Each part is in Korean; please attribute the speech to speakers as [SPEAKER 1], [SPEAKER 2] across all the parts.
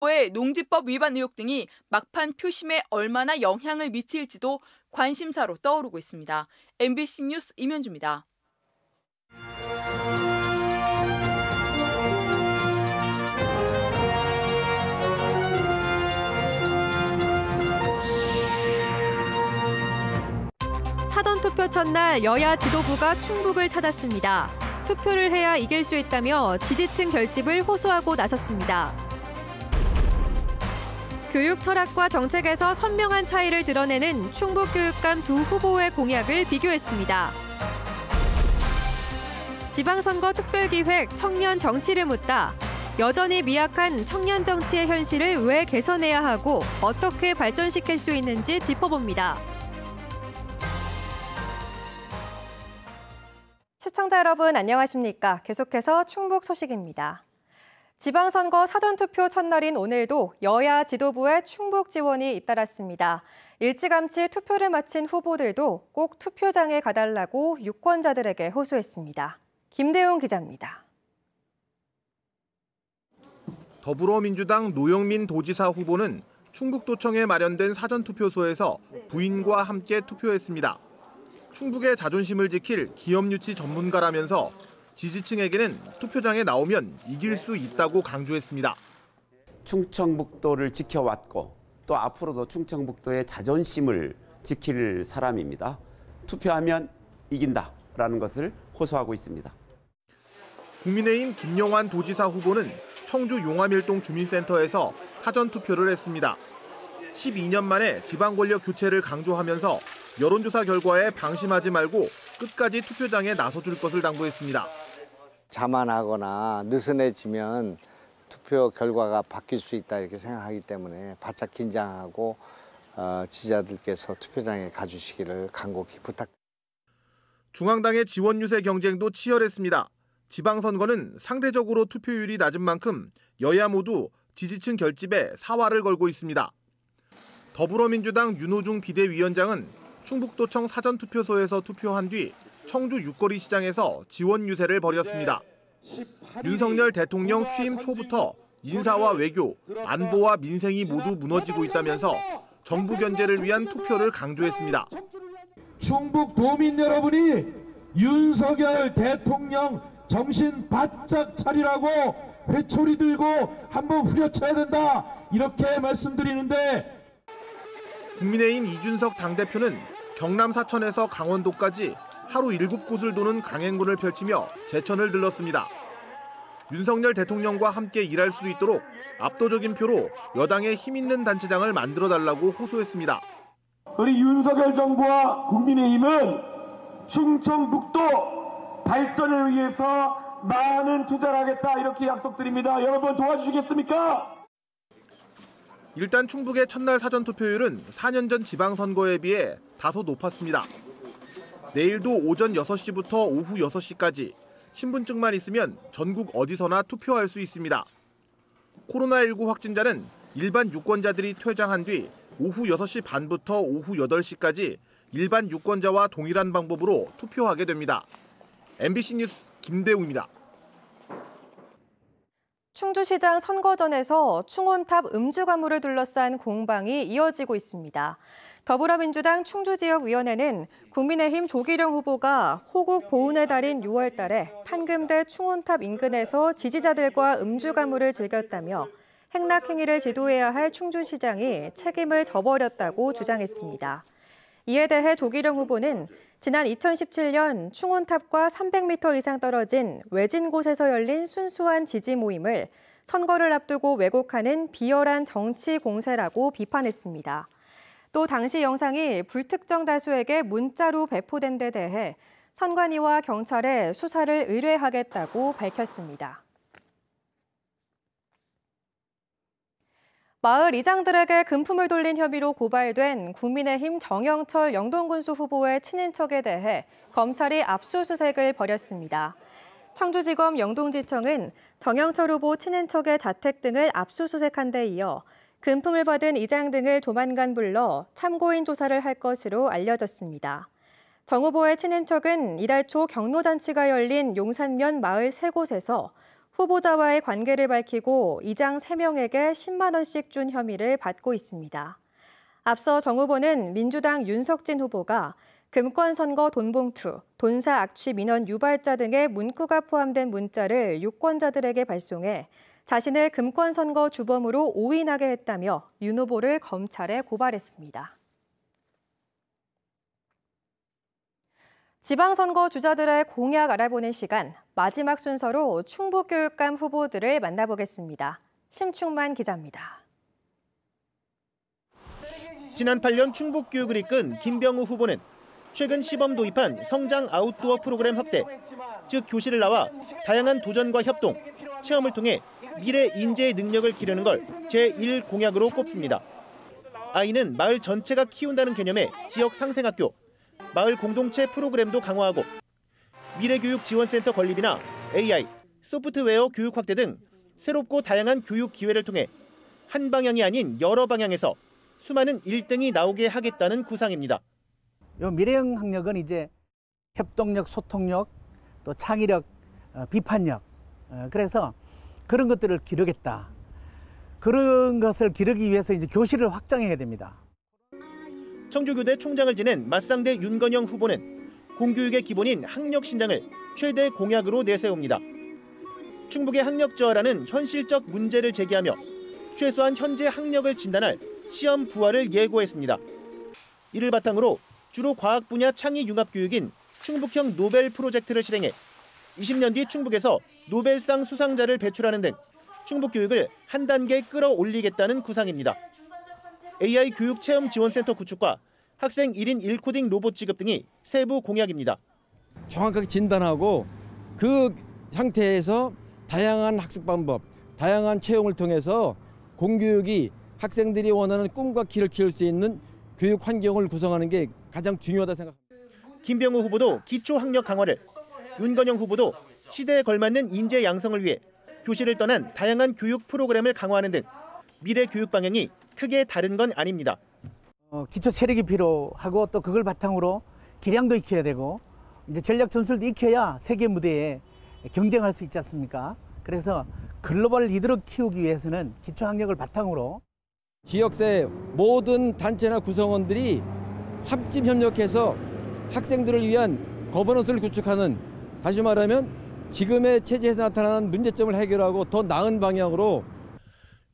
[SPEAKER 1] 의 농지법 위반 의혹 등이 막판 표심에 얼마나 영향을 미칠지도 관심사로 떠오르고 있습니다. MBC 뉴스 임현주입니다.
[SPEAKER 2] 사전투표 첫날 여야 지도부가 충북을 찾았습니다. 투표를 해야 이길 수 있다며 지지층 결집을 호소하고 나섰습니다. 교육 철학과 정책에서 선명한 차이를 드러내는 충북교육감 두 후보의 공약을 비교했습니다. 지방선거 특별기획 청년 정치를 묻다. 여전히 미약한 청년 정치의 현실을 왜 개선해야 하고 어떻게 발전시킬 수 있는지 짚어봅니다. 시청자 여러분 안녕하십니까? 계속해서 충북 소식입니다. 지방선거 사전투표 첫날인 오늘도 여야 지도부의 충북 지원이 잇따랐습니다. 일찌감치 투표를 마친 후보들도 꼭 투표장에 가달라고 유권자들에게 호소했습니다. 김대웅 기자입니다.
[SPEAKER 3] 더불어민주당 노영민 도지사 후보는 충북도청에 마련된 사전투표소에서 부인과 함께 투표했습니다. 충북의 자존심을 지킬 기업유치 전문가라면서 지지층에게는 투표장에 나오면 이길 수 있다고 강조했습니다.
[SPEAKER 4] 충청북도를 지켜왔고 또 앞으로도 충청북도의 자존심을 지킬 사람입니다. 투표하면 이긴다라는 것을 호소하고 있습니다.
[SPEAKER 3] 국민의힘 김영환 도지사 후보는 청주 용암일동 주민센터에서 사전투표를 했습니다. 12년 만에 지방권력 교체를 강조하면서 여론조사 결과에 방심하지 말고 끝까지 투표장에 나서줄 것을 당부했습니다.
[SPEAKER 5] 자만하거나 느슨해지면 투표 결과가 바뀔 수 있다 이렇게 생각하기 때문에 바짝 긴장하고 지지자들께서 투표장에 가주시기를 간곡히 부탁드립니다.
[SPEAKER 3] 중앙당의 지원 유세 경쟁도 치열했습니다. 지방선거는 상대적으로 투표율이 낮은 만큼 여야 모두 지지층 결집에 사활을 걸고 있습니다. 더불어민주당 윤호중 비대위원장은 충북도청 사전투표소에서 투표한 뒤 청주 육거리 시장에서 지원 유세를 벌였습니다. 윤석열 대통령 취임 초부터 인사와 외교, 안보와 민생이 모두 무너지고 있다면서 정부 견제를 위한 투표를 강조했습니다.
[SPEAKER 6] 충북 도민 여러분이 윤석열 대통령 정신 바짝 차리라고 회초리 들고 한번 후려쳐야 된다 이렇게 말씀드리는데,
[SPEAKER 3] 국민의힘 이준석 당대표는 경남 사천에서 강원도까지 하루 7곳을 도는 강행군을 펼치며 제천을 들렀습니다. 윤석열 대통령과 함께 일할 수 있도록 압도적인 표로 여당의 힘 있는 단체장을 만들어달라고 호소했습니다.
[SPEAKER 6] 우리 윤석열 정부와 국민의힘은 충청북도 발전을 위해서 많은 투자를 하겠다 이렇게 약속드립니다. 여러분 도와주시겠습니까?
[SPEAKER 3] 일단 충북의 첫날 사전투표율은 4년 전 지방선거에 비해 다소 높았습니다. 내일도 오전 6시부터 오후 6시까지 신분증만 있으면 전국 어디서나 투표할 수 있습니다. 코로나19 확진자는 일반 유권자들이 퇴장한 뒤 오후 6시 반부터 오후 8시까지 일반 유권자와 동일한 방법으로 투표하게 됩니다. MBC 뉴스 김대웅입니다.
[SPEAKER 2] 충주시장 선거전에서 충원탑 음주가무를 둘러싼 공방이 이어지고 있습니다. 더불어민주당 충주지역위원회는 국민의힘 조기령 후보가 호국 보훈의 달인 6월 달에 판금대 충원탑 인근에서 지지자들과 음주가무를 즐겼다며 행락 행위를 지도해야 할 충주시장이 책임을 져버렸다고 주장했습니다. 이에 대해 조기령 후보는 지난 2017년 충원탑과 300m 이상 떨어진 외진 곳에서 열린 순수한 지지 모임을 선거를 앞두고 왜곡하는 비열한 정치 공세라고 비판했습니다. 또 당시 영상이 불특정 다수에게 문자로 배포된 데 대해 선관위와 경찰에 수사를 의뢰하겠다고 밝혔습니다. 마을 이장들에게 금품을 돌린 혐의로 고발된 국민의힘 정영철 영동군수 후보의 친인척에 대해 검찰이 압수수색을 벌였습니다. 청주지검 영동지청은 정영철 후보 친인척의 자택 등을 압수수색한 데 이어 금품을 받은 이장 등을 조만간 불러 참고인 조사를 할 것으로 알려졌습니다. 정 후보의 친인척은 이달 초 경로잔치가 열린 용산면 마을 3곳에서 후보자와의 관계를 밝히고 이장 3명에게 10만 원씩 준 혐의를 받고 있습니다. 앞서 정 후보는 민주당 윤석진 후보가 금권 선거 돈봉투, 돈사 악취 민원 유발자 등의 문구가 포함된 문자를 유권자들에게 발송해 자신을 금권 선거 주범으로 오인하게 했다며 윤 후보를 검찰에 고발했습니다. 지방선거 주자들의 공약 알아보는 시간, 마지막 순서로 충북교육감 후보들을 만나보겠습니다. 심충만 기자입니다.
[SPEAKER 7] 지난 8년 충북교육을 이끈 김병우 후보는 최근 시범 도입한 성장 아웃도어 프로그램 확대, 즉 교실을 나와 다양한 도전과 협동, 체험을 통해 미래 인재의 능력을 기르는 걸 제1 공약으로 꼽습니다. 아이는 마을 전체가 키운다는 개념의 지역 상생학교, 마을 공동체 프로그램도 강화하고 미래교육지원센터 건립이나 AI, 소프트웨어 교육 확대 등 새롭고 다양한 교육 기회를 통해 한 방향이 아닌 여러 방향에서 수많은 1등이 나오게 하겠다는 구상입니다.
[SPEAKER 8] 요 미래형 학력은 이제 협동력, 소통력, 또 창의력, 비판력, 그래서 그런 것들을 기르겠다. 그런 것을 기르기 위해서 이제 교실을 확장해야 됩니다.
[SPEAKER 7] 청주교대 총장을 지낸 맞상대 윤건영 후보는 공교육의 기본인 학력 신장을 최대 공약으로 내세웁니다. 충북의 학력 저하라는 현실적 문제를 제기하며 최소한 현재 학력을 진단할 시험 부활을 예고했습니다. 이를 바탕으로 주로 과학 분야 창의 융합 교육인 충북형 노벨 프로젝트를 실행해 20년 뒤 충북에서 노벨상 수상자를 배출하는 등 충북 교육을 한 단계 끌어올리겠다는 구상입니다. AI 교육 체험 지원센터 구축과 학생 1인 1코딩 로봇 지급 등이 세부 공약입니다.
[SPEAKER 9] 정확하게 진단하고 그 상태에서 다양한 학습 방법, 다양한 채용을 통해서 공교육이 학생들이 원하는 꿈과 길을 키울 수 있는 교육 환경을 구성하는 게 가장 중요하다고 생각합니다.
[SPEAKER 7] 김병우 후보도 기초 학력 강화를, 윤건영 후보도 시대에 걸맞는 인재 양성을 위해 교실을 떠난 다양한 교육 프로그램을 강화하는 등 미래 교육 방향이 크게 다른 건 아닙니다.
[SPEAKER 8] 기초 체력이 필요하고 또 그걸 바탕으로 기량도 익혀야 되고 이제 전략 전술도 익혀야 세계 무대에 경쟁할 수 있지 않습니까? 그래서 글로벌 리더를 키우기 위해서는 기초 학력을 바탕으로
[SPEAKER 9] 지역사회 모든 단체나 구성원들이 합집 협력해서 학생들을 위한 거버넌스를 구축하는, 다시 말하면 지금의 체제에서 나타나는 문제점을 해결하고 더 나은 방향으로.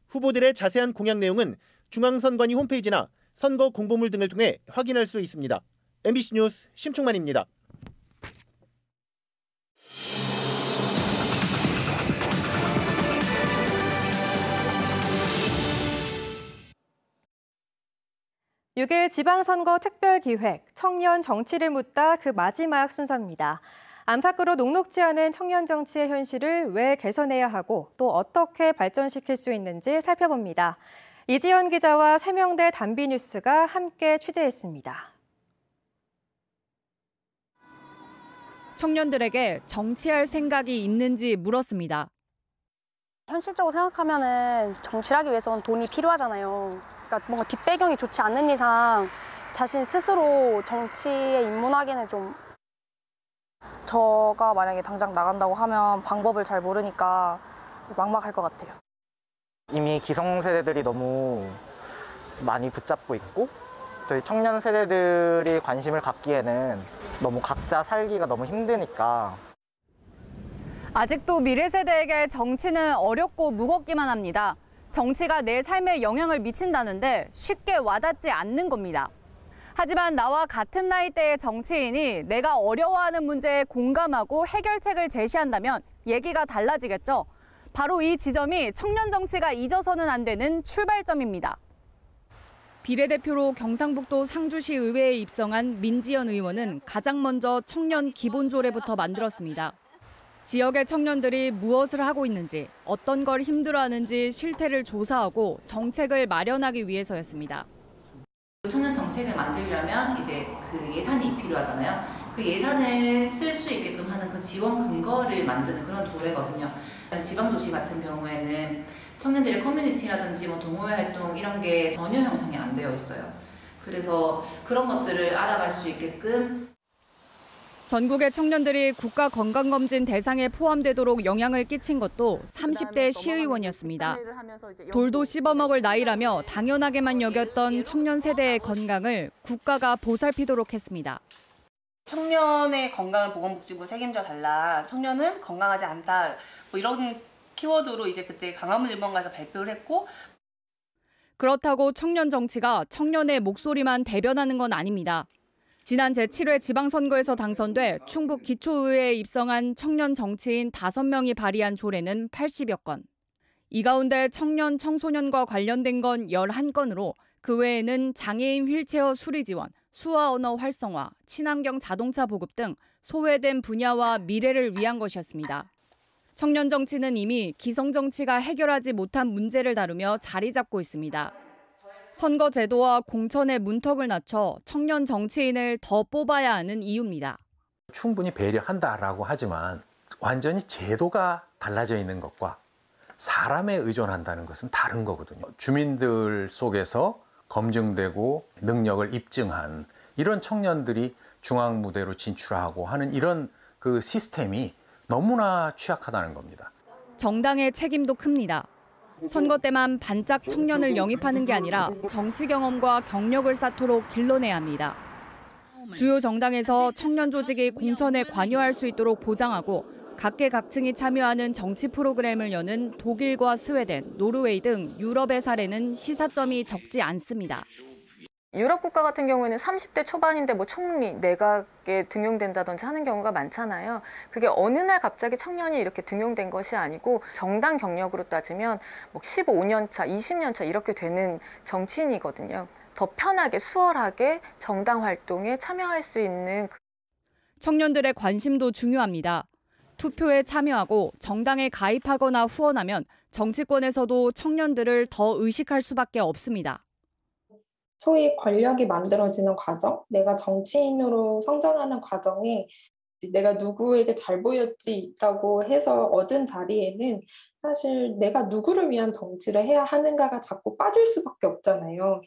[SPEAKER 7] 후보들의 자세한 공약 내용은 중앙선관위 홈페이지나 선거 공보물 등을 통해 확인할 수 있습니다. MBC 뉴스 심충만입니다.
[SPEAKER 2] (6일) 지방선거 특별기획, 청년 정치를 묻다 그 마지막 순서입니다. 안팎으로 녹록지 않은 청년 정치의 현실을 왜 개선해야 하고 또 어떻게 발전시킬 수 있는지 살펴봅니다. 이지연 기자와 세명대 단비뉴스가 함께 취재했습니다.
[SPEAKER 10] 청년들에게 정치할 생각이 있는지 물었습니다.
[SPEAKER 11] 현실적으로 생각하면은 정치를 하기 위해서는 돈이 필요하잖아요. 그러니까 뭔가 뒷배경이 좋지 않는 이상 자신 스스로 정치에 입문하기는 좀, 저가 만약에 당장 나간다고 하면 방법을 잘 모르니까 막막할 것 같아요.
[SPEAKER 12] 이미 기성세대들이 너무 많이 붙잡고 있고 저희 청년 세대들이 관심을 갖기에는 너무 각자 살기가 너무 힘드니까.
[SPEAKER 10] 아직도 미래 세대에게 정치는 어렵고 무겁기만 합니다. 정치가 내 삶에 영향을 미친다는데 쉽게 와닿지 않는 겁니다. 하지만 나와 같은 나이대의 정치인이 내가 어려워하는 문제에 공감하고 해결책을 제시한다면 얘기가 달라지겠죠. 바로 이 지점이 청년 정치가 잊어서는 안 되는 출발점입니다. 비례대표로 경상북도 상주시 의회에 입성한 민지연 의원은 가장 먼저 청년 기본조례부터 만들었습니다. 지역의 청년들이 무엇을 하고 있는지, 어떤 걸 힘들어하는지 실태를 조사하고 정책을 마련하기 위해서였습니다.
[SPEAKER 13] 청년 정책을 만들려면 이제 그 예산이 필요하잖아요. 그 예산을 쓸 수 있게끔 하는 그 지원 근거를 만드는 그런 조례거든요. 지방도시 같은 경우에는 청년들의 커뮤니티라든지 뭐 동호회 활동 이런 게 전혀 형성이 안 되어 있어요. 그래서 그런 것들을 알아갈 수 있게끔.
[SPEAKER 10] 전국의 청년들이 국가건강검진 대상에 포함되도록 영향을 끼친 것도 30대 시의원이었습니다. 돌도 씹어먹을 나이라며 당연하게만 여겼던 청년 세대의 건강을 국가가 보살피도록 했습니다.
[SPEAKER 14] 청년의 건강을 보건복지부 책임져 달라. 청년은 건강하지 않다. 뭐 이런 키워드로 이제 그때 강화문일번가에서 발표를 했고.
[SPEAKER 10] 그렇다고 청년 정치가 청년의 목소리만 대변하는 건 아닙니다. 지난 제7회 지방선거에서 당선돼 충북 기초의회에 입성한 청년 정치인 5명이 발의한 조례는 80여 건. 이 가운데 청년 청소년과 관련된 건 11건으로 그 외에는 장애인 휠체어 수리 지원, 수화 언어 활성화, 친환경 자동차 보급 등 소외된 분야와 미래를 위한 것이었습니다. 청년 정치는 이미 기성 정치가 해결하지 못한 문제를 다루며 자리 잡고 있습니다. 선거 제도와 공천의 문턱을 낮춰 청년 정치인을 더 뽑아야 하는 이유입니다.
[SPEAKER 15] 충분히 배려한다라고 하지만 완전히 제도가 달라져 있는 것과 사람에 의존한다는 것은 다른 거거든요. 주민들 속에서 검증되고 능력을 입증한 이런 청년들이 중앙 무대로 진출하고 하는 이런 그 시스템이 너무나 취약하다는 겁니다.
[SPEAKER 10] 정당의 책임도 큽니다. 선거 때만 반짝 청년을 영입하는 게 아니라 정치 경험과 경력을 쌓도록 길러내야 합니다. 주요 정당에서 청년 조직이 공천에 관여할 수 있도록 보장하고 각계각층이 참여하는 정치 프로그램을 여는 독일과 스웨덴, 노르웨이 등 유럽의 사례는 시사점이 적지 않습니다.
[SPEAKER 16] 유럽 국가 같은 경우에는 30대 초반인데 뭐 총리, 내각에 등용된다든지 하는 경우가 많잖아요. 그게 어느 날 갑자기 청년이 이렇게 등용된 것이 아니고 정당 경력으로 따지면 뭐 15년 차, 20년 차 이렇게 되는 정치인이거든요. 더 편하게, 수월하게 정당 활동에 참여할 수 있는.
[SPEAKER 10] 청년들의 관심도 중요합니다. 투표에 참여하고 정당에 가입하거나 후원하면 정치권에서도 청년들을 더 의식할 수밖에 없습니다.
[SPEAKER 17] 소위 권력이 만들어지는 과정, 내가 정치인으로 성장하는 과정에 내가 누구에게 잘 보였지라고 해서 얻은 자리에는 사실 내가 누구를 위한 정치를 해야 하는가가 자꾸 빠질 수밖에 없잖아요.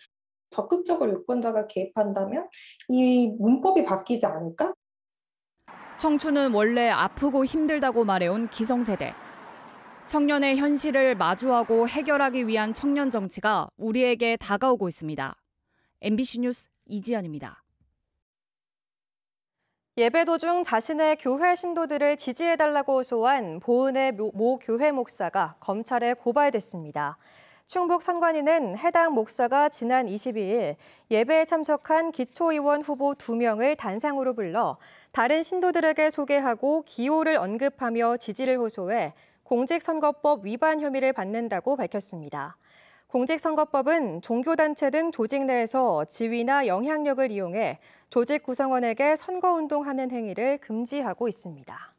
[SPEAKER 17] 적극적으로 유권자가 개입한다면 이 문법이 바뀌지 않을까?
[SPEAKER 10] 청춘은 원래 아프고 힘들다고 말해온 기성세대. 청년의 현실을 마주하고 해결하기 위한 청년 정치가 우리에게 다가오고 있습니다. MBC 뉴스 이지연입니다.
[SPEAKER 2] 예배 도중 자신의 교회 신도들을 지지해달라고 호소한 보은의 모 교회 목사가 검찰에 고발됐습니다. 충북 선관위는 해당 목사가 지난 22일 예배에 참석한 기초의원 후보 2명을 단상으로 불러 다른 신도들에게 소개하고 기호를 언급하며 지지를 호소해 공직선거법 위반 혐의를 받는다고 밝혔습니다. 공직선거법은 종교단체 등 조직 내에서 지위나 영향력을 이용해 조직 구성원에게 선거운동하는 행위를 금지하고 있습니다.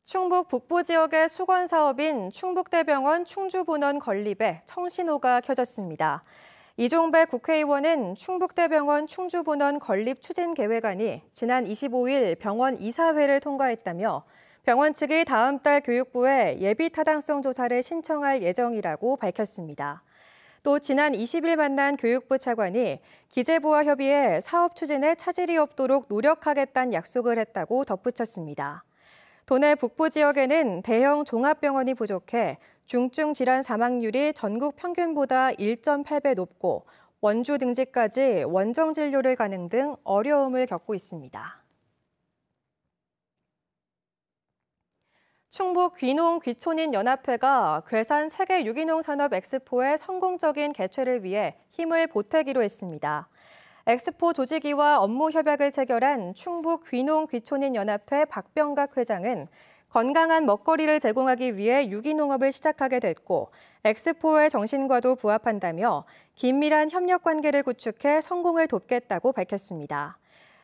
[SPEAKER 2] 충북 북부 지역의 수건 사업인 충북대병원 충주분원 건립에 청신호가 켜졌습니다. 이종배 국회의원은 충북대병원 충주분원 건립 추진계획안이 지난 25일 병원 이사회를 통과했다며 병원 측이 다음 달 교육부에 예비 타당성 조사를 신청할 예정이라고 밝혔습니다. 또 지난 20일 만난 교육부 차관이 기재부와 협의해 사업 추진에 차질이 없도록 노력하겠다는 약속을 했다고 덧붙였습니다. 도내 북부 지역에는 대형 종합병원이 부족해 중증 질환 사망률이 전국 평균보다 1.8배 높고 원주 등지까지 원정 진료를 가능 등 어려움을 겪고 있습니다. 충북 귀농 귀촌인 연합회가 괴산 세계 유기농 산업 엑스포의 성공적인 개최를 위해 힘을 보태기로 했습니다. 엑스포 조직위와 업무 협약을 체결한 충북 귀농 귀촌인 연합회 박병각 회장은 건강한 먹거리를 제공하기 위해 유기농업을 시작하게 됐고 엑스포의 정신과도 부합한다며 긴밀한 협력 관계를 구축해 성공을 돕겠다고 밝혔습니다.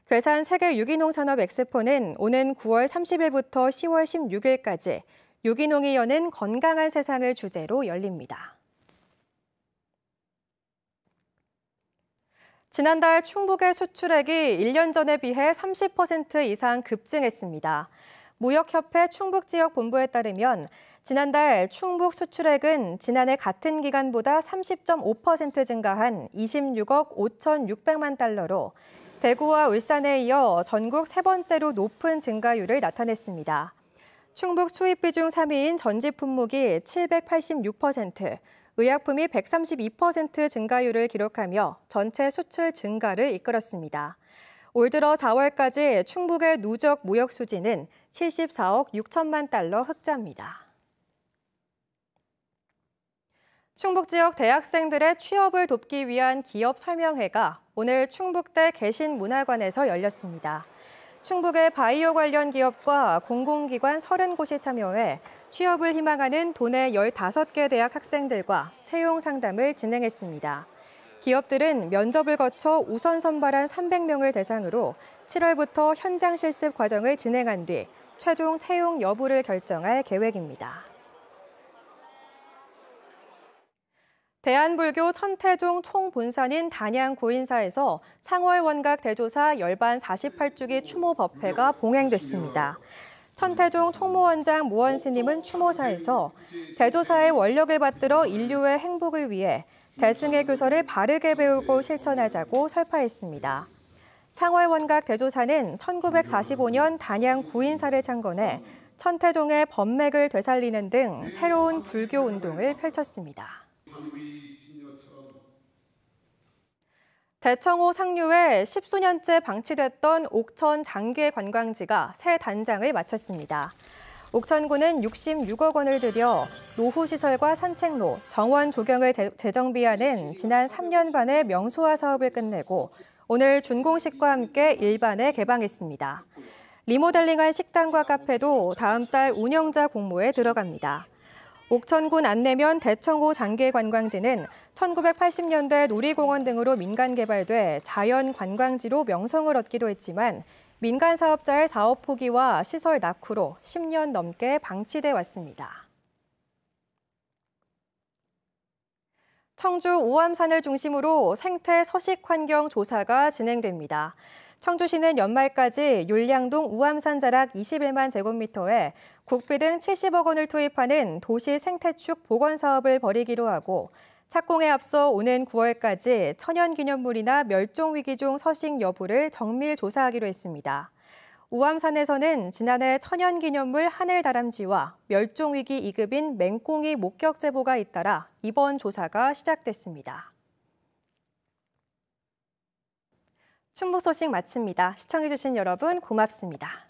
[SPEAKER 2] 괴산 세계 유기농 산업 엑스포는 오는 9월 30일부터 10월 16일까지 유기농이 여는 건강한 세상을 주제로 열립니다. 지난달 충북의 수출액이 1년 전에 비해 30% 이상 급증했습니다. 무역협회 충북지역본부에 따르면 지난달 충북 수출액은 지난해 같은 기간보다 30.5% 증가한 26억 5,600만 달러로 대구와 울산에 이어 전국 세 번째로 높은 증가율을 나타냈습니다. 충북 수입 비중 3위인 전지 품목이 786%, 의약품이 132% 증가율을 기록하며 전체 수출 증가를 이끌었습니다. 올 들어 4월까지 충북의 누적 무역 수지는 74억 6천만 달러 흑자입니다. 충북 지역 대학생들의 취업을 돕기 위한 기업 설명회가 오늘 충북대 개신문화관에서 열렸습니다. 충북의 바이오 관련 기업과 공공기관 30곳이 참여해 취업을 희망하는 도내 15개 대학 학생들과 채용 상담을 진행했습니다. 기업들은 면접을 거쳐 우선 선발한 300명을 대상으로 7월부터 현장 실습 과정을 진행한 뒤 최종 채용 여부를 결정할 계획입니다. 대한불교 천태종 총본산인 단양 구인사에서 상월 원각 대조사 열반 48주기 추모 법회가 봉행됐습니다. 천태종 총무원장 무원스님은 추모사에서 대조사의 원력을 받들어 인류의 행복을 위해 대승의 교설을 바르게 배우고 실천하자고 설파했습니다. 상월 원각 대조사는 1945년 단양 구인사를 창건해 천태종의 법맥을 되살리는 등 새로운 불교 운동을 펼쳤습니다. 대청호 상류에 10수년째 방치됐던 옥천 장계 관광지가 새 단장을 마쳤습니다. 옥천군은 66억 원을 들여 노후시설과 산책로, 정원 조경을 재정비하는 지난 3년 반의 명소화 사업을 끝내고 오늘 준공식과 함께 일반에 개방했습니다. 리모델링한 식당과 카페도 다음 달 운영자 공모에 들어갑니다. 옥천군 안내면 대청호 장계 관광지는 1980년대 놀이공원 등으로 민간 개발돼 자연 관광지로 명성을 얻기도 했지만 민간 사업자의 사업 포기와 시설 낙후로 10년 넘게 방치돼 왔습니다. 청주 우암산을 중심으로 생태 서식 환경 조사가 진행됩니다. 청주시는 연말까지 율량동 우암산 자락 21만 제곱미터에 국비 등 70억 원을 투입하는 도시 생태축 복원 사업을 벌이기로 하고 착공에 앞서 오는 9월까지 천연기념물이나 멸종위기종 서식 여부를 정밀 조사하기로 했습니다. 우암산에서는 지난해 천연기념물 하늘다람쥐와 멸종위기 2급인 맹꽁이 목격 제보가 잇따라 이번 조사가 시작됐습니다. 충북 소식 마칩니다. 시청해주신 여러분 고맙습니다.